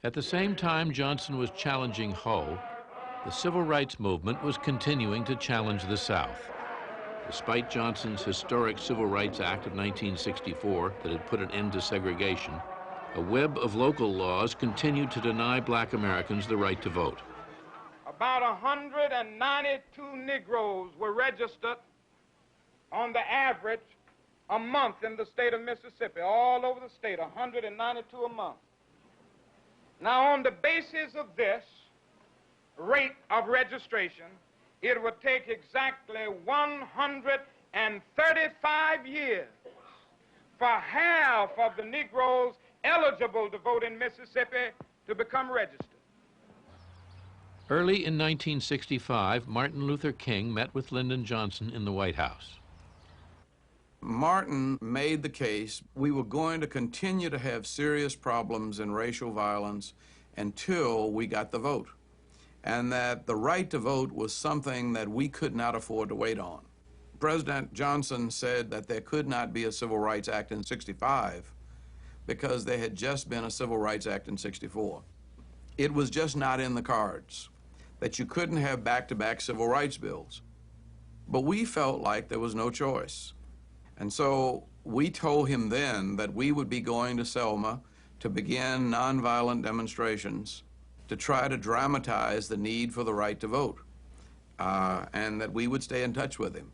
At the same time Johnson was challenging Hull, the civil rights movement was continuing to challenge the South. Despite Johnson's historic Civil Rights Act of 1964 that had put an end to segregation, a web of local laws continued to deny black Americans the right to vote. About 192 Negroes were registered on the average a month in the state of Mississippi, all over the state, 192 a month. Now, on the basis of this rate of registration, it would take exactly 135 years for half of the Negroes eligible to vote in Mississippi to become registered. Early in 1965, Martin Luther King met with Lyndon Johnson in the White House. Martin made the case we were going to continue to have serious problems in racial violence until we got the vote, and that the right to vote was something that we could not afford to wait on. President Johnson said that there could not be a Civil Rights Act in '65 because there had just been a Civil Rights Act in '64. It was just not in the cards, that you couldn't have back-to-back civil rights bills. But we felt like there was no choice. And so we told him then that we would be going to Selma to begin nonviolent demonstrations to try to dramatize the need for the right to vote, and that we would stay in touch with him.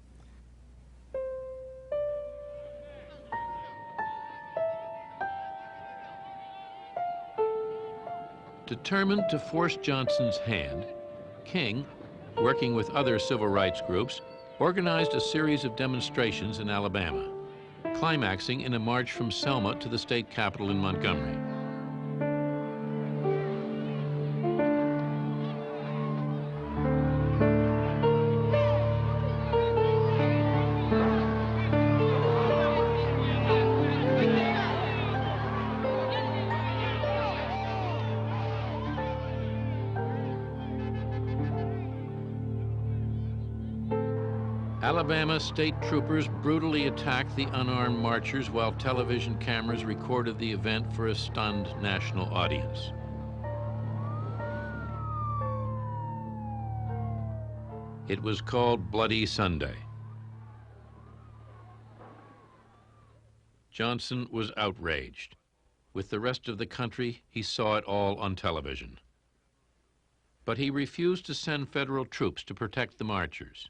Determined to force Johnson's hand, King, working with other civil rights groups, organized a series of demonstrations in Alabama, climaxing in a march from Selma to the state capitol in Montgomery. Alabama state troopers brutally attacked the unarmed marchers while television cameras recorded the event for a stunned national audience. It was called Bloody Sunday. Johnson was outraged. With the rest of the country, he saw it all on television. But he refused to send federal troops to protect the marchers.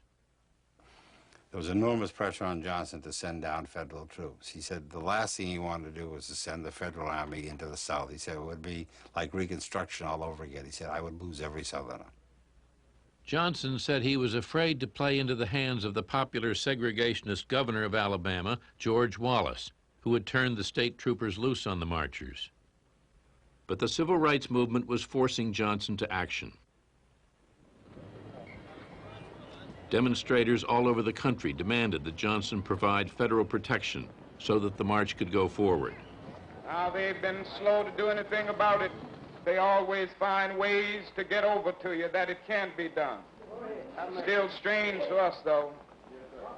There was enormous pressure on Johnson to send down federal troops. He said the last thing he wanted to do was to send the federal army into the South. He said it would be like Reconstruction all over again. He said, I would lose every Southerner. Johnson said he was afraid to play into the hands of the popular segregationist governor of Alabama, George Wallace, who had turned the state troopers loose on the marchers. But the civil rights movement was forcing Johnson to action. Demonstrators all over the country demanded that Johnson provide federal protection so that the march could go forward. Now, they've been slow to do anything about it. They always find ways to get over to you that it can't be done. Still strange to us, though,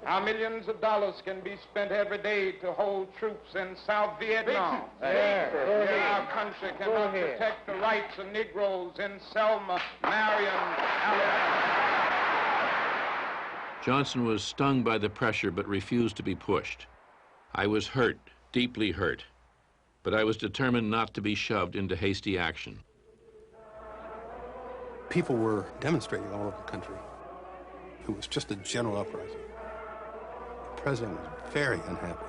how millions of dollars can be spent every day to hold troops in South Vietnam. Our country cannot protect the rights of Negroes in Selma, Marion, Alabama. Johnson was stung by the pressure but refused to be pushed. I was hurt, deeply hurt, but I was determined not to be shoved into hasty action. People were demonstrating all over the country. It was just a general uprising. The president was very unhappy.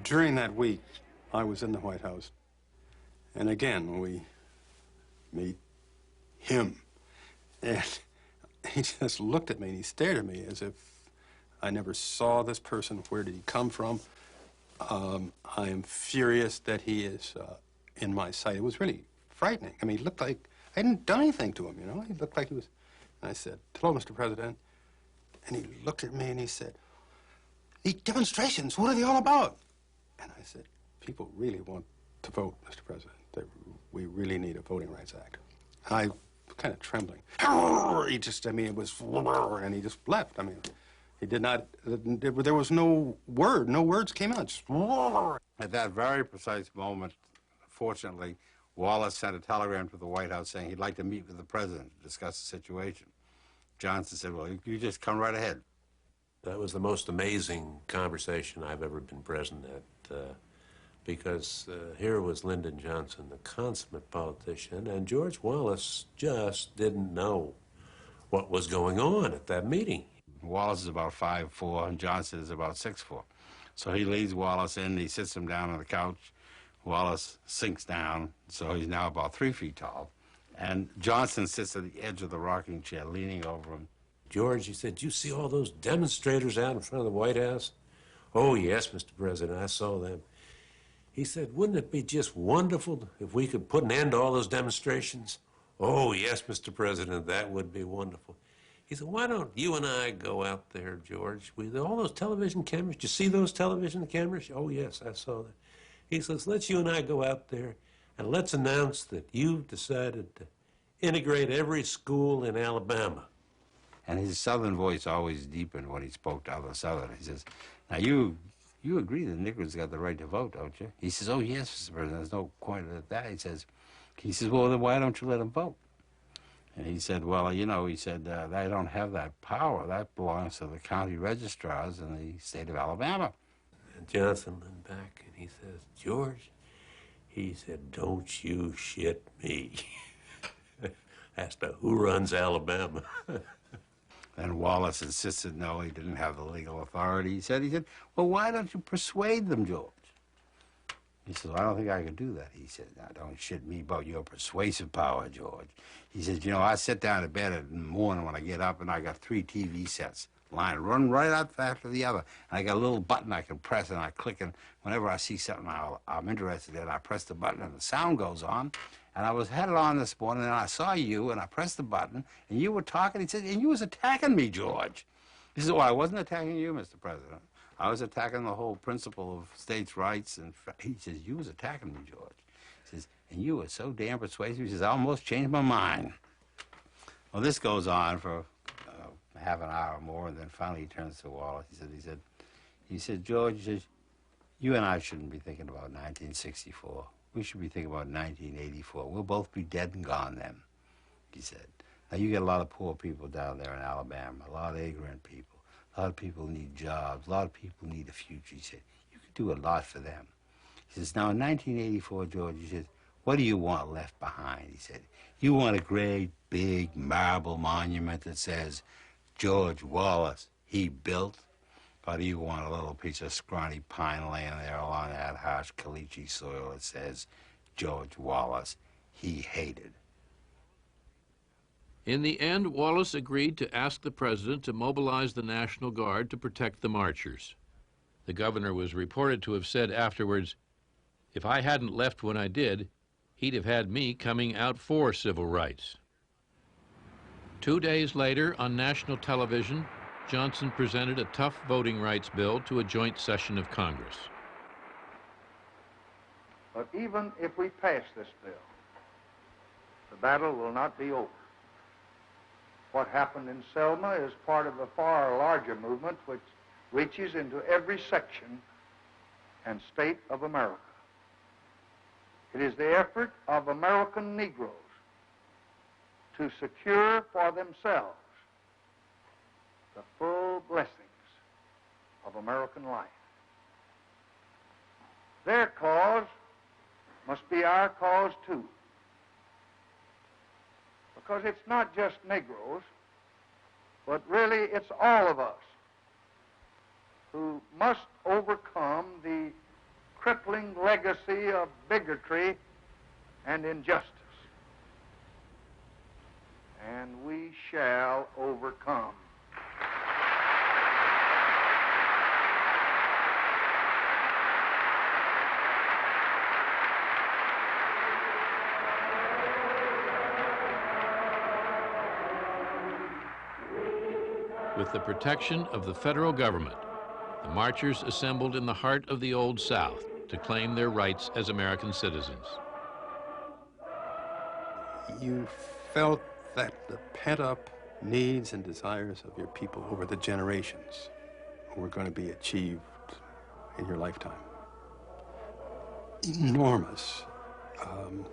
During that week, I was in the White House, and again, we meet him. And he just looked at me and he stared at me as if I never saw this person. Where did he come from? I am furious that he is in my sight. It was really frightening. I mean, he looked like I hadn't done anything to him, you know? He looked like he was... And I said, hello, Mr. President. And he looked at me and he said, these demonstrations, what are they all about? And I said, people really want to vote, Mr. President. We really need a Voting Rights Act. I kind of trembling. He just, I mean, it was, and he just left. I mean, he did not, there was no word, no words came out. Just, at that very precise moment, fortunately, Wallace sent a telegram to the White House saying he'd like to meet with the president to discuss the situation. Johnson said, well, you just come right ahead. That was the most amazing conversation I've ever been present at, because here was Lyndon Johnson, the consummate politician, and George Wallace just didn't know what was going on at that meeting. Wallace is about 5'4", and Johnson is about 6'4". So he leads Wallace in, he sits him down on the couch. Wallace sinks down, so he's now about 3 feet tall. And Johnson sits at the edge of the rocking chair, leaning over him. George, he said, "You see all those demonstrators out in front of the White House?" "Oh, yes, Mr. President, I saw them." He said, "Wouldn't it be just wonderful if we could put an end to all those demonstrations?" "Oh, yes, Mr. President, that would be wonderful." He said, "Why don't you and I go out there, George, with all those television cameras? Did you see those television cameras?" "Oh, yes, I saw that." He says, "Let's you and I go out there and let's announce that you've decided to integrate every school in Alabama." And his Southern voice always deepened when he spoke to other Southerners. He says, "Now you agree that Negroes got the right to vote, don't you?" He says, "Oh, yes, Mr. President, there's no question at that." He says, "Well, then why don't you let them vote?" And he said, "Well, you know," he said, "they don't have that power. That belongs to the county registrars in the state of Alabama." And Johnson leaned back and he says, "George," he said, "don't you shit me." As to who runs Alabama. And Wallace insisted, no, he didn't have the legal authority. He said, "Well, why don't you persuade them, George?" He said, "Well, I don't think I can do that." He said, "Now, don't shit me about your persuasive power, George." He said, "You know, I sit down to bed in the morning when I get up, and I got 3 TV sets lined, run right out after the other. And I got a little button I can press, and I click, and whenever I see something I'm interested in, I press the button, and the sound goes on. And I was headed on this morning, and I saw you, and I pressed the button, and you were talking." He said, "And you was attacking me, George." He said, "Well, I wasn't attacking you, Mr. President. I was attacking the whole principle of states' rights." And he says, "You was attacking me, George." He says, "And you were so damn persuasive." He says, "I almost changed my mind." Well, this goes on for half an hour or more, and then finally he turns to Wallace. He said, "George," he says, "you and I shouldn't be thinking about 1964. We should be thinking about 1984. We'll both be dead and gone then," he said. "Now, you get a lot of poor people down there in Alabama, a lot of ignorant people. A lot of people need jobs. A lot of people need a future." He said, "You could do a lot for them." He says, "Now, in 1984, George," he says, "what do you want left behind?" He said, "You want a great, big marble monument that says, 'George Wallace, he built'? Or do you want a little piece of scrawny pine laying there along that harsh caliche soil that says, 'George Wallace, he hated'?" In the end, Wallace agreed to ask the president to mobilize the National Guard to protect the marchers. The governor was reported to have said afterwards, "If I hadn't left when I did, he'd have had me coming out for civil rights." 2 days later, on national television, Johnson presented a tough voting rights bill to a joint session of Congress. But even if we pass this bill, the battle will not be over. What happened in Selma is part of a far larger movement which reaches into every section and state of America. It is the effort of American Negroes to secure for themselves the full blessings of American life. Their cause must be our cause too. Because it's not just Negroes, but really it's all of us who must overcome the crippling legacy of bigotry and injustice. And we shall overcome. With the protection of the federal government, the marchers assembled in the heart of the Old South to claim their rights as American citizens. You felt that the pent-up needs and desires of your people over the generations were going to be achieved in your lifetime. Enormous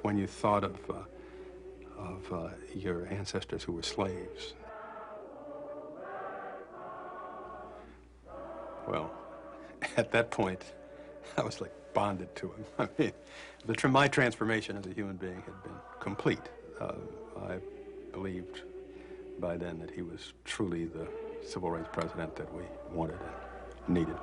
when you thought of your ancestors who were slaves. Well, at that point, I was like bonded to him. I mean, my transformation as a human being had been complete. I believed by then that he was truly the civil rights president that we wanted and needed.